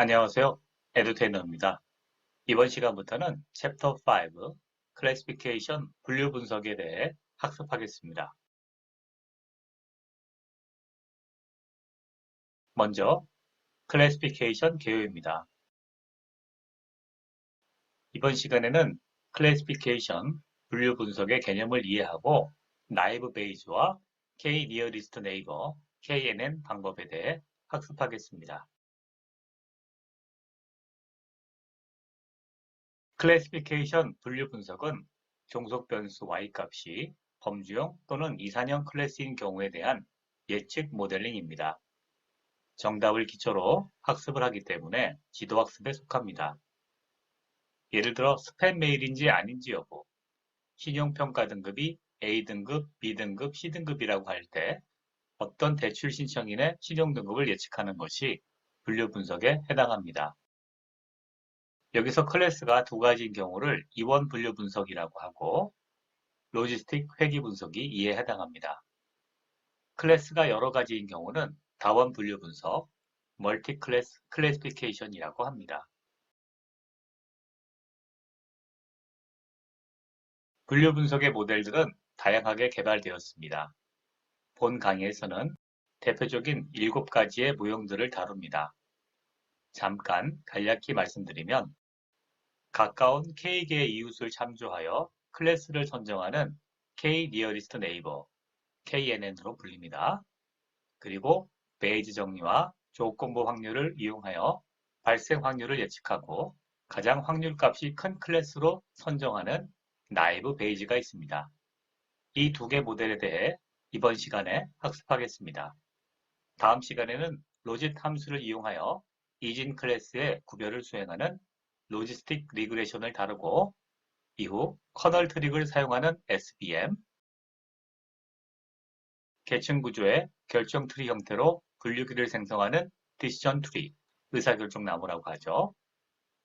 안녕하세요. 에듀테이너입니다. 이번 시간부터는 챕터 5, 클래시피케이션 분류 분석에 대해 학습하겠습니다. 먼저 클래시피케이션 개요입니다. 이번 시간에는 클래시피케이션 분류 분석의 개념을 이해하고 나이브 베이즈와 K-니어리스트 네이버, KNN 방법에 대해 학습하겠습니다. 클래시피케이션 분류 분석은 종속 변수 y값이 범주형 또는 이산형 클래스인 경우에 대한 예측 모델링입니다. 정답을 기초로 학습을 하기 때문에 지도학습에 속합니다. 예를 들어 스팸 메일인지 아닌지 여부, 신용평가 등급이 A등급, B등급, C등급이라고 할 때 어떤 대출 신청인의 신용등급을 예측하는 것이 분류 분석에 해당합니다. 여기서 클래스가 두 가지인 경우를 이원 분류 분석이라고 하고 로지스틱 회귀 분석이 이에 해당합니다. 클래스가 여러 가지인 경우는 다원 분류 분석, 멀티 클래스 클래시피케이션이라고 합니다. 분류 분석의 모델들은 다양하게 개발되었습니다. 본 강의에서는 대표적인 7가지의 모형들을 다룹니다. 잠깐 간략히 말씀드리면 가까운 K개의 이웃을 참조하여 클래스를 선정하는 K-니어리스트 네이버, KNN으로 불립니다. 그리고 베이지 정리와 조건부 확률을 이용하여 발생 확률을 예측하고 가장 확률값이 큰 클래스로 선정하는 나이브 베이지가 있습니다. 이 두 개 모델에 대해 이번 시간에 학습하겠습니다. 다음 시간에는 로짓 함수를 이용하여 이진 클래스의 구별을 수행하는 로지스틱 리그레션을 다루고 이후 커널 트릭을 사용하는 SVM, 계층 구조의 결정 트리 형태로 분류기를 생성하는 디시전 트리, 의사결정 나무라고 하죠.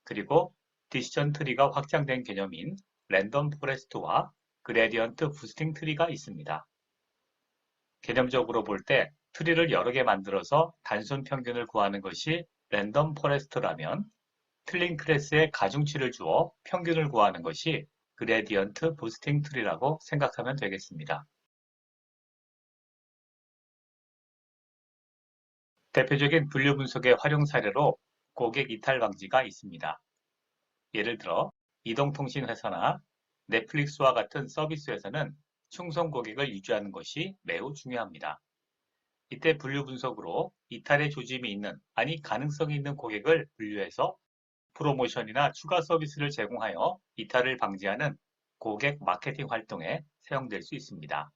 그리고 디시전 트리가 확장된 개념인 랜덤 포레스트와 그레디언트 부스팅 트리가 있습니다. 개념적으로 볼 때 트리를 여러 개 만들어서 단순 평균을 구하는 것이 랜덤 포레스트라면 틀린 클래스에 가중치를 주어 평균을 구하는 것이 그레디언트 부스팅 트리라고 생각하면 되겠습니다. 대표적인 분류 분석의 활용 사례로 고객 이탈 방지가 있습니다. 예를 들어 이동통신 회사나 넷플릭스와 같은 서비스 회사는 충성 고객을 유지하는 것이 매우 중요합니다. 이때 분류 분석으로 이탈의 조짐이 있는, 아니 가능성이 있는 고객을 분류해서 프로모션이나 추가 서비스를 제공하여 이탈을 방지하는 고객 마케팅 활동에 사용될 수 있습니다.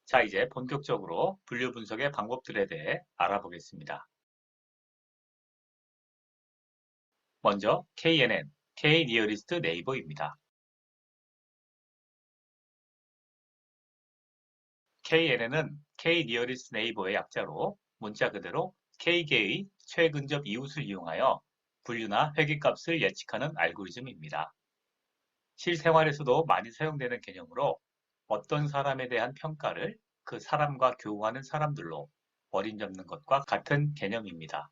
자, 이제 본격적으로 분류 분석의 방법들에 대해 알아보겠습니다. 먼저 KNN, K-니어리스트 네이버입니다. KNN은 K-니어리스트 네이버의 약자로 문자 그대로 K개의 최근접 이웃을 이용하여 분류나 회귀값을 예측하는 알고리즘입니다. 실생활에서도 많이 사용되는 개념으로 어떤 사람에 대한 평가를 그 사람과 교우하는 사람들로 어림 잡는 것과 같은 개념입니다.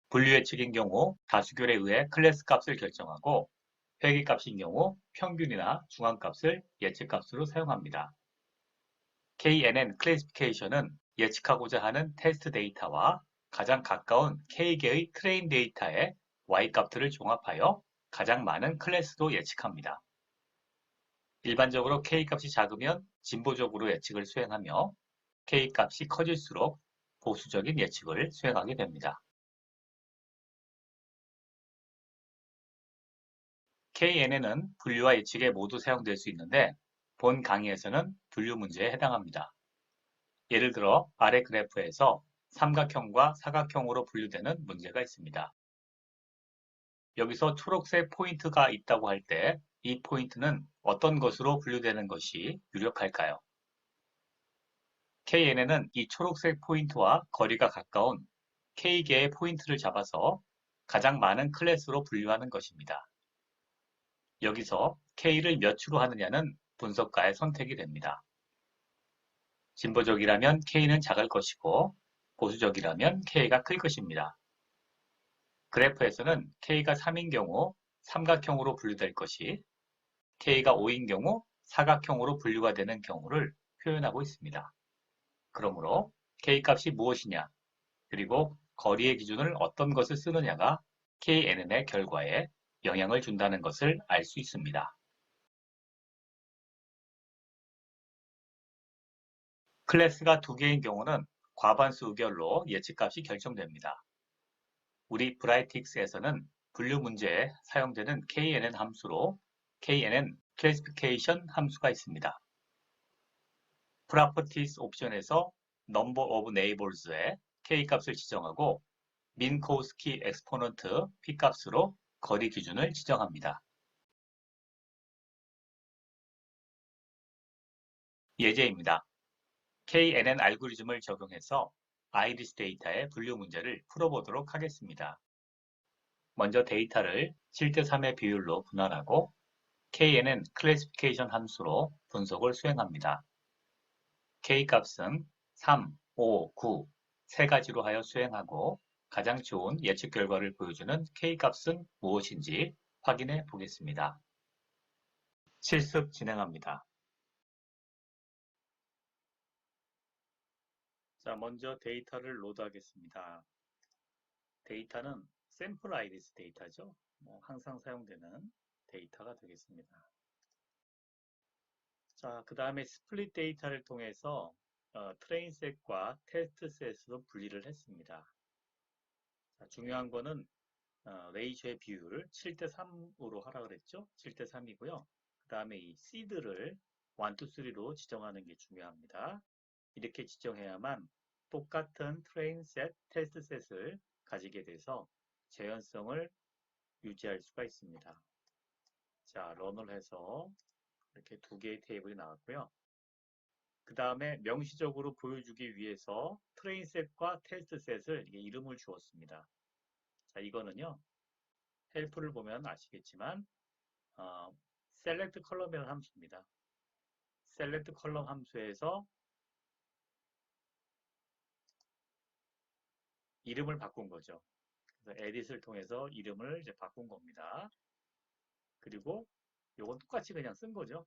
분류 예측인 경우 다수결에 의해 클래스 값을 결정하고 회귀 값인 경우 평균이나 중앙값을 예측값으로 사용합니다. KNN 클래시피케이션은 예측하고자 하는 테스트 데이터와 가장 가까운 K개의 트레인 데이터의 Y값들을 종합하여 가장 많은 클래스도 예측합니다. 일반적으로 K값이 작으면 진보적으로 예측을 수행하며 K값이 커질수록 보수적인 예측을 수행하게 됩니다. KNN은 분류와 예측에 모두 사용될 수 있는데 본 강의에서는 분류 문제에 해당합니다. 예를 들어 아래 그래프에서 삼각형과 사각형으로 분류되는 문제가 있습니다. 여기서 초록색 포인트가 있다고 할 때 이 포인트는 어떤 것으로 분류되는 것이 유력할까요? KNN은 이 초록색 포인트와 거리가 가까운 K개의 포인트를 잡아서 가장 많은 클래스로 분류하는 것입니다. 여기서 K를 몇 추로 하느냐는 분석가의 선택이 됩니다. 진보적이라면 K는 작을 것이고 보수적이라면 K가 클 것입니다. 그래프에서는 K가 3인 경우 삼각형으로 분류될 것이 K가 5인 경우 사각형으로 분류가 되는 경우를 표현하고 있습니다. 그러므로 K값이 무엇이냐, 그리고 거리의 기준을 어떤 것을 쓰느냐가 KNN의 결과에 영향을 준다는 것을 알 수 있습니다. 클래스가 2개인 경우는 과반수 의결로 예측값이 결정됩니다. 우리 브라이틱스에서는 분류 문제에 사용되는 KNN 함수로 KNN 클래시피케이션 함수가 있습니다. Properties 옵션에서 Number of Neighbors에 K값을 지정하고 민코스키 엑스포넌트 P값으로 거리 기준을 지정합니다. 예제입니다. KNN 알고리즘을 적용해서 아이리스 데이터의 분류 문제를 풀어보도록 하겠습니다. 먼저 데이터를 7대3의 비율로 분할하고 KNN 클래시피케이션 함수로 분석을 수행합니다. K값은 3, 5, 9 세 가지로 하여 수행하고 가장 좋은 예측 결과를 보여주는 K값은 무엇인지 확인해 보겠습니다. 실습 진행합니다. 자, 먼저 데이터를 로드하겠습니다. 데이터는 샘플 아이리스 데이터죠. 항상 사용되는 데이터가 되겠습니다. 자, 그 다음에 스플릿 데이터를 통해서 트레인 셋과 테스트 셋으로 분리를 했습니다. 자, 중요한 거는 레이쇼의 비율 7대3으로 하라 그랬죠? 7대3이고요. 그 다음에 이 시드를 1, 2, 3로 지정하는 게 중요합니다. 이렇게 지정해야만 똑같은 트레인 셋, 테스트 셋을 가지게 돼서 재현성을 유지할 수가 있습니다. 자, 런을 해서 이렇게 2개의 테이블이 나왔고요. 그 다음에 명시적으로 보여주기 위해서 트레인 셋과 테스트 셋을 이름을 주었습니다. 자, 이거는요. 헬프를 보면 아시겠지만 select 컬럼이라는 함수입니다. select 컬럼 함수에서 이름을 바꾼 거죠. 그래서 edit을 통해서 이름을 이제 바꾼 겁니다. 그리고 요건 똑같이 그냥 쓴 거죠.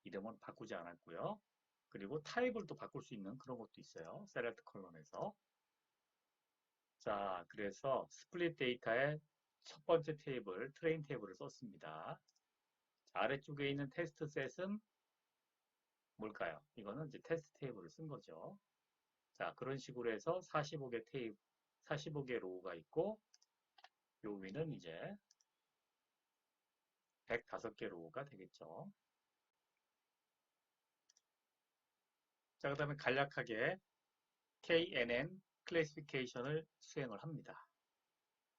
이름은 바꾸지 않았고요. 그리고 타입을 또 바꿀 수 있는 그런 것도 있어요. select 컬럼에서. 자, 그래서 스플릿 데이터의 첫 번째 테이블, 트레인 테이블을 썼습니다. 자, 아래쪽에 있는 테스트 셋은 뭘까요? 이거는 이제 테스트 테이블을 쓴 거죠. 자, 그런 식으로 해서 45개 테이블, 45개 로우가 있고, 요 위는 이제 105개 로우가 되겠죠. 자, 그 다음에 간략하게 KNN 클래시피케이션을 수행을 합니다.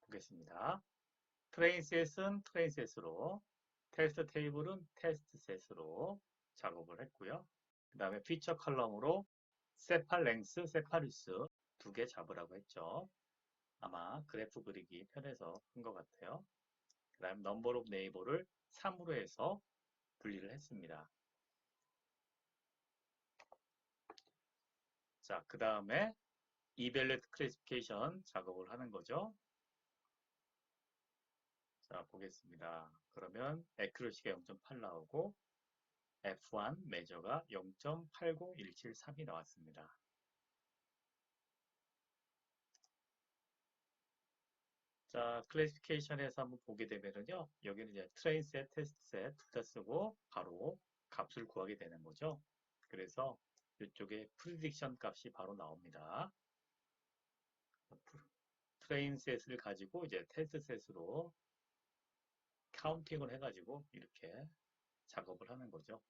보겠습니다. 트레인 셋은 트레인 셋으로, 테스트 테이블은 테스트 셋으로 작업을 했고요. 그 다음에 피처 컬럼으로 세팔 랭스, 세파리스 2개 잡으라고 했죠. 아마 그래프 그리기 편해서 한 것 같아요. 그 다음 넘버 오브 네이버를 3으로 해서 분리를 했습니다. 자, 그 다음에 이벨렛 클래시피케이션 작업을 하는 거죠. 자, 보겠습니다. 그러면 애큐러시가 0.8 나오고 F1 메저가 0.80173이 나왔습니다. 자, 클래시피케이션에서 한번 보게 되면은요. 여기는 이제 트레인 셋, 테스트 셋 둘 다 쓰고 바로 값을 구하게 되는 거죠. 그래서 이쪽에 프리딕션 값이 바로 나옵니다. 트레인 셋을 가지고 이제 테스트 셋으로 카운팅을 해가지고 이렇게 작업을 하는 거죠.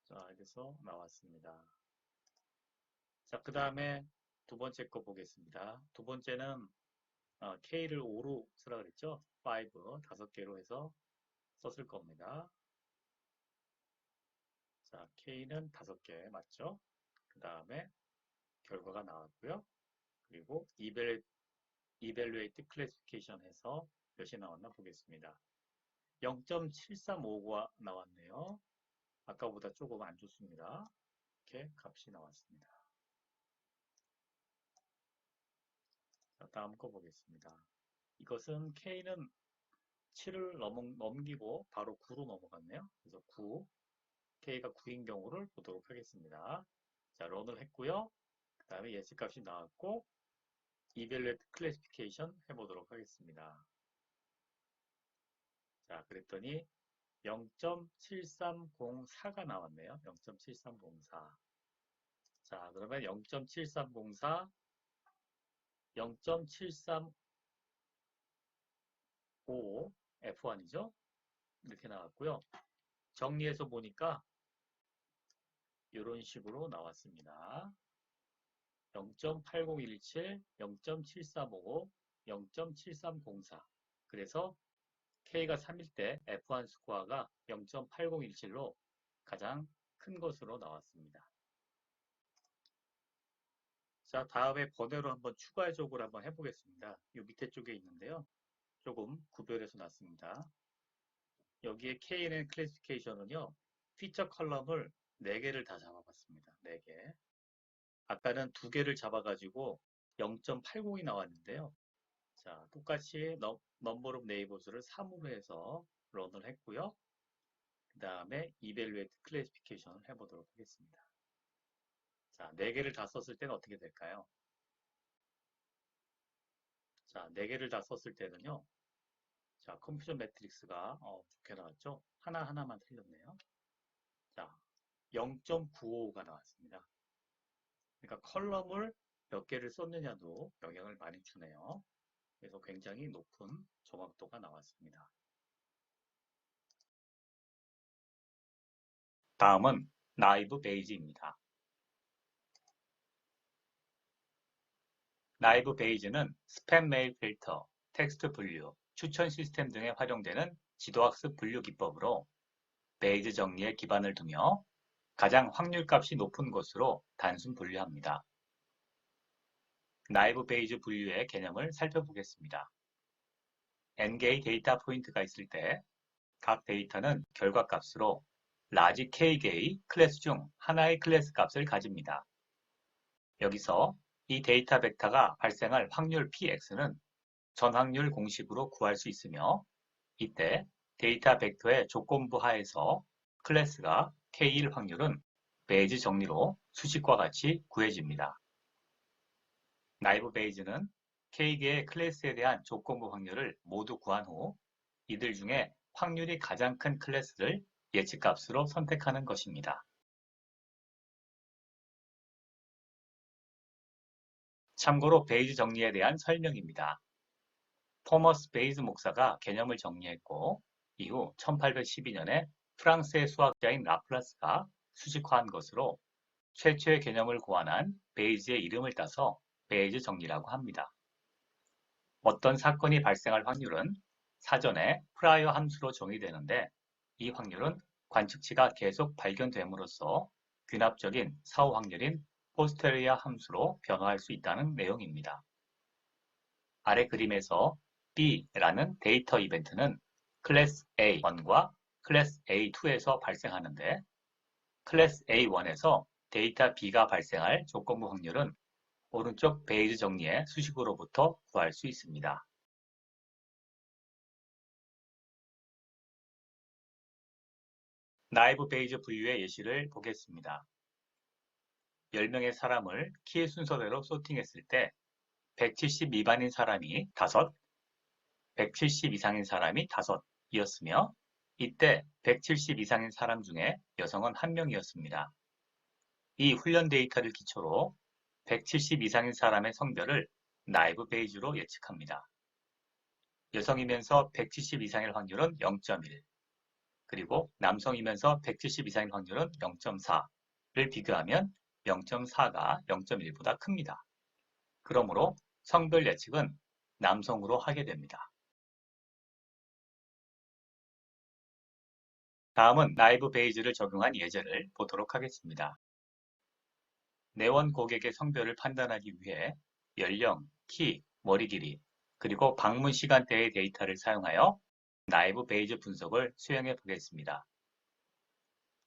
자, 그래서 나왔습니다. 자, 그 다음에 두 번째 거 보겠습니다. 두 번째는 K를 5로 쓰라 그랬죠? 5, 5개로 해서 썼을 겁니다. 자, K는 5개 맞죠? 그 다음에 결과가 나왔고요. 그리고 Evaluate Classification 해서 몇이 나왔나 보겠습니다. 0.7359가 나왔네요. 아까보다 조금 안 좋습니다. 이렇게 값이 나왔습니다. 자, 다음 거 보겠습니다. 이것은 K는 7을 넘기고 바로 9로 넘어갔네요. 그래서 9, K가 9인 경우를 보도록 하겠습니다. 자, 런을 했고요. 그 다음에 예측값이 나왔고 Evaluate Classification 해보도록 하겠습니다. 자, 그랬더니 0.7304가 나왔네요. 0.7304. 자, 그러면 0.7304, 0.735 F1이죠. 이렇게 나왔고요. 정리해서 보니까 이런 식으로 나왔습니다. 0.8017, 0.7355, 0.7304. 그래서 K가 3일 때 F1 스코어가 0.8017로 가장 큰 것으로 나왔습니다. 자, 다음에 번외로 한번 추가 해석을 한번 해보겠습니다. 이 밑에 쪽에 있는데요. 조금 구별해서 놨습니다. 여기에 KNN 클래시피케이션은요. 피처 컬럼을 4개를 다 잡아봤습니다. 4개. 아까는 2개를 잡아가지고 0.80이 나왔는데요. 자, 똑같이 넘버 오브 네이버스를 3으로 해서 런을 했고요. 그 다음에 이벨루에이트 클래시피케이션을 해보도록 하겠습니다. 자, 4개를 다 썼을 때는 어떻게 될까요? 자, 4개를 다 썼을 때는요. 자, 컴퓨전 매트릭스가 좋게 나왔죠? 하나하나만 틀렸네요. 자, 0.95가 나왔습니다. 그러니까 컬럼을 몇 개를 썼느냐도 영향을 많이 주네요. 그래서 굉장히 높은 정확도가 나왔습니다. 다음은 나이브 베이지입니다. 나이브 베이지는 스팸 메일 필터, 텍스트 분류, 추천 시스템 등에 활용되는 지도학습 분류 기법으로 베이지 정리에 기반을 두며 가장 확률값이 높은 것으로 단순 분류합니다. 나이브 베이지 분류의 개념을 살펴보겠습니다. n개의 데이터 포인트가 있을 때 각 데이터는 결과값으로 라지 K개의 클래스 중 하나의 클래스 값을 가집니다. 여기서 이 데이터 벡터가 발생할 확률 Px는 전확률 공식으로 구할 수 있으며 이때 데이터 벡터의 조건부 하에서 클래스가 K일 확률은 베이지 정리로 수식과 같이 구해집니다. 나이브 베이지는 K개의 클래스에 대한 조건부 확률을 모두 구한 후 이들 중에 확률이 가장 큰 클래스를 예측값으로 선택하는 것입니다. 참고로 베이지 정리에 대한 설명입니다. 토머스 베이즈 목사가 개념을 정리했고 이후 1812년에 프랑스의 수학자인 라플라스가 수식화한 것으로 최초의 개념을 고안한 베이지의 이름을 따서 베이즈 정리라고 합니다. 어떤 사건이 발생할 확률은 사전에 프라이어 함수로 정의되는데 이 확률은 관측치가 계속 발견됨으로써 균합적인 사후 확률인 포스테리아 함수로 변화할 수 있다는 내용입니다. 아래 그림에서 B라는 데이터 이벤트는 클래스 A1과 클래스 A2에서 발생하는데 클래스 A1에서 데이터 B가 발생할 조건부 확률은 오른쪽 베이즈 정리의 수식으로부터 구할 수 있습니다. 나이브 베이즈 분류의 예시를 보겠습니다. 10명의 사람을 키의 순서대로 소팅했을 때 170 미만인 사람이 5, 170 이상인 사람이 5이었으며 이때 170 이상인 사람 중에 여성은 1명이었습니다. 이 훈련 데이터를 기초로 170 이상인 사람의 성별을 나이브 베이지로 예측합니다. 여성이면서 170 이상일 확률은 0.1, 그리고 남성이면서 170 이상일 확률은 0.4를 비교하면 0.4가 0.1보다 큽니다. 그러므로 성별 예측은 남성으로 하게 됩니다. 다음은 나이브 베이지를 적용한 예제를 보도록 하겠습니다. 내원 고객의 성별을 판단하기 위해 연령, 키, 머리 길이, 그리고 방문 시간대의 데이터를 사용하여 나이브 베이지 분석을 수행해 보겠습니다.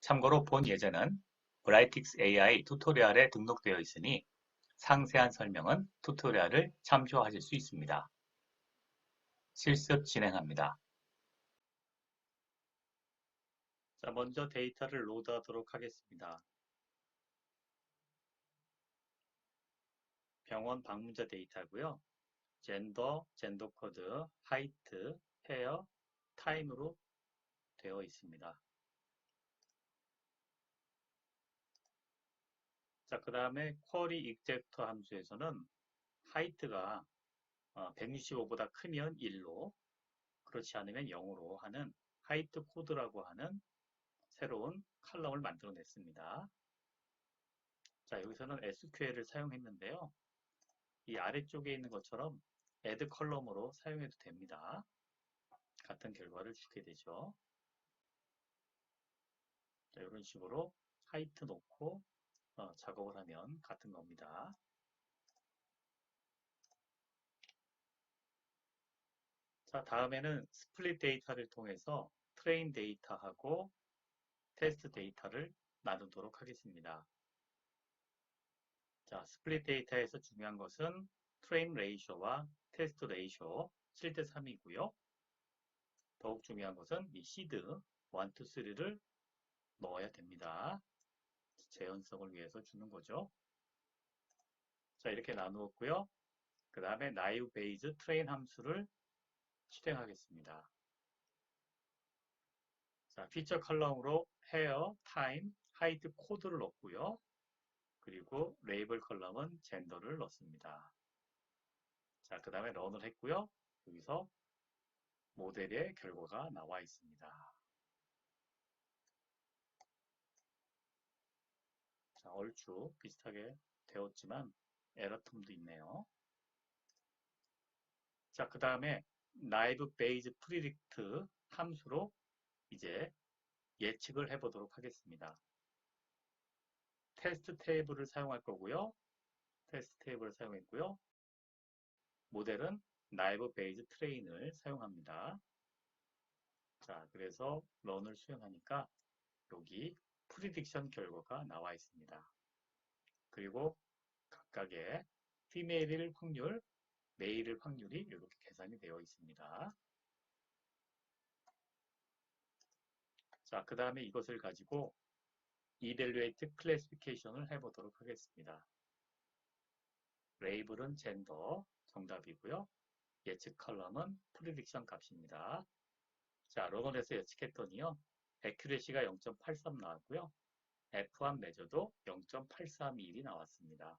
참고로 본 예제는 브라이틱스 AI 튜토리얼에 등록되어 있으니 상세한 설명은 튜토리얼을 참조하실 수 있습니다. 실습 진행합니다. 자, 먼저 데이터를 로드하도록 하겠습니다. 병원 방문자 데이터고요. 젠더 코드, 하이트, 헤어, 타임으로 되어 있습니다. 자, 그 다음에 쿼리 익젝터 함수에서는 하이트가 165보다 크면 1로, 그렇지 않으면 0으로 하는 하이트 코드라고 하는 새로운 칼럼을 만들어냈습니다. 자, 여기서는 SQL을 사용했는데요. 이 아래쪽에 있는 것처럼 add 컬럼으로 사용해도 됩니다. 같은 결과를 주게 되죠. 자, 이런 식으로 하이트 놓고 작업을 하면 같은 겁니다. 자, 다음에는 스플릿 데이터를 통해서 트레인 데이터하고 테스트 데이터를 나누도록 하겠습니다. 자, 스플릿 데이터에서 중요한 것은 트레인 레이쇼와 테스트 레이쇼 7대 3이고요. 더욱 중요한 것은 이 시드 1, 2, 3를 넣어야 됩니다. 재현성을 위해서 주는 거죠. 자, 이렇게 나누었고요. 그 다음에 naive Bayes 트레인 함수를 실행하겠습니다. 자, 피처 컬럼으로 hair, time, height 코드를 넣고요. 그리고 레이블 컬럼은 젠더를 넣습니다. 자, 그 다음에 런을 했고요. 여기서 모델의 결과가 나와 있습니다. 자, 얼추 비슷하게 되었지만 에러 텀도 있네요. 자, 그 다음에 naive Bayes predict 함수로 이제 예측을 해보도록 하겠습니다. 테스트 테이블을 사용할 거고요. 테스트 테이블을 사용했고요. 모델은 naive Bayes train을 사용합니다. 자, 그래서 런을 수행하니까 여기 프리딕션 결과가 나와 있습니다. 그리고 각각의 female 확률, male 확률이 이렇게 계산이 되어 있습니다. 자, 그 다음에 이것을 가지고 evaluate classification을 해보도록 하겠습니다. 레이블은 젠더 정답이고요. 예측 컬럼은 프리딕션 값입니다. 자, 런원에서 예측했더니요. 애큐레시가 0.83 나왔고요. F1 매저도 0.831이 나왔습니다.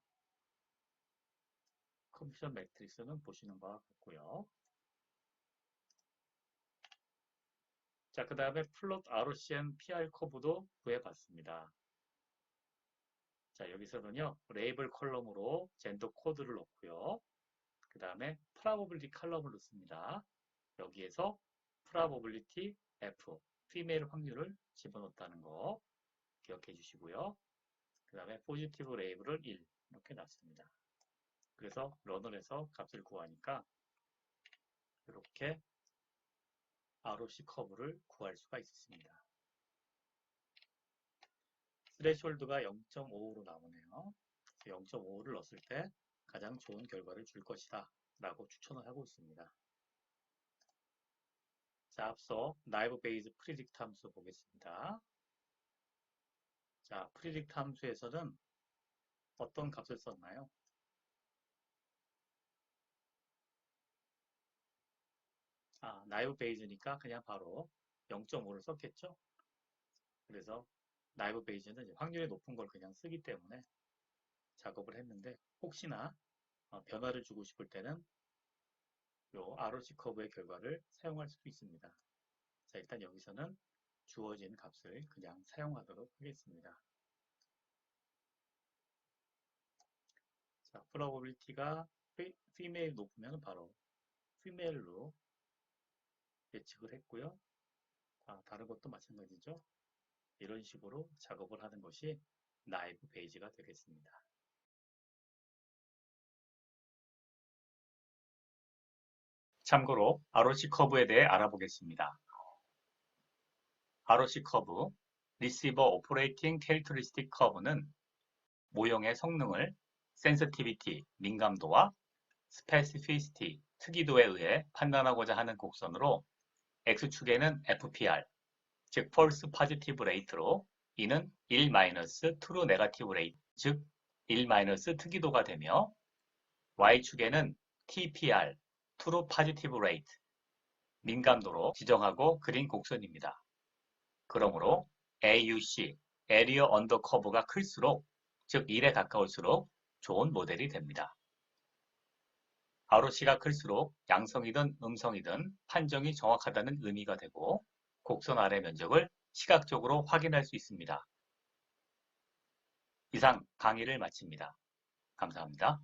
컴퓨터 매트릭스는 보시는 바와 같고요. 자, 그 다음에 플롯 ROCN PR 커브도 구해봤습니다. 자, 여기서는요. 레이블 컬럼으로 젠더 코드를 넣고요. 그 다음에 probability 컬럼을 넣습니다. 여기에서 probability F, female 확률을 집어넣었다는 거 기억해 주시고요. 그 다음에 포지티브 레이블을 1 이렇게 놨습니다. 그래서 런을 해서 값을 구하니까 이렇게 ROC 커브를 구할 수가 있습니다. 스레시홀드가 0.55로 나오네요. 0.55를 넣었을 때 가장 좋은 결과를 줄 것이다 라고 추천을 하고 있습니다. 자, 앞서 naive Bayes predict 함수 보겠습니다. 자, predict 함수에서는 어떤 값을 썼나요? naive Bayes니까 그냥 바로 0.5를 썼겠죠? 그래서 naive Bayes는 확률이 높은 걸 그냥 쓰기 때문에 작업을 했는데 혹시나 변화를 주고 싶을 때는 요 ROC 커브의 결과를 사용할 수도 있습니다. 자, 일단 여기서는 주어진 값을 그냥 사용하도록 하겠습니다. 자, probability가 female 높으면 바로 female로 예측을 했고요. 다른 것도 마찬가지죠. 이런 식으로 작업을 하는 것이 naive Bayes가 되겠습니다. 참고로 ROC 커브에 대해 알아보겠습니다. ROC 커브, 리시버 오퍼레이팅 캐릭터리스틱 커브는 모형의 성능을 센서티비티, 민감도와 스페시피시티, 특이도에 의해 판단하고자 하는 곡선으로 X축에는 FPR, 즉 False Positive Rate로 이는 1- True Negative Rate, 즉 1- 특이도가 되며 Y축에는 TPR, True Positive Rate, 민감도로 지정하고 그린 곡선입니다. 그러므로 AUC, Area Under Curve가 클수록, 즉 1에 가까울수록 좋은 모델이 됩니다. ROC가 클수록 양성이든 음성이든 판정이 정확하다는 의미가 되고 곡선 아래 면적을 시각적으로 확인할 수 있습니다. 이상 강의를 마칩니다. 감사합니다.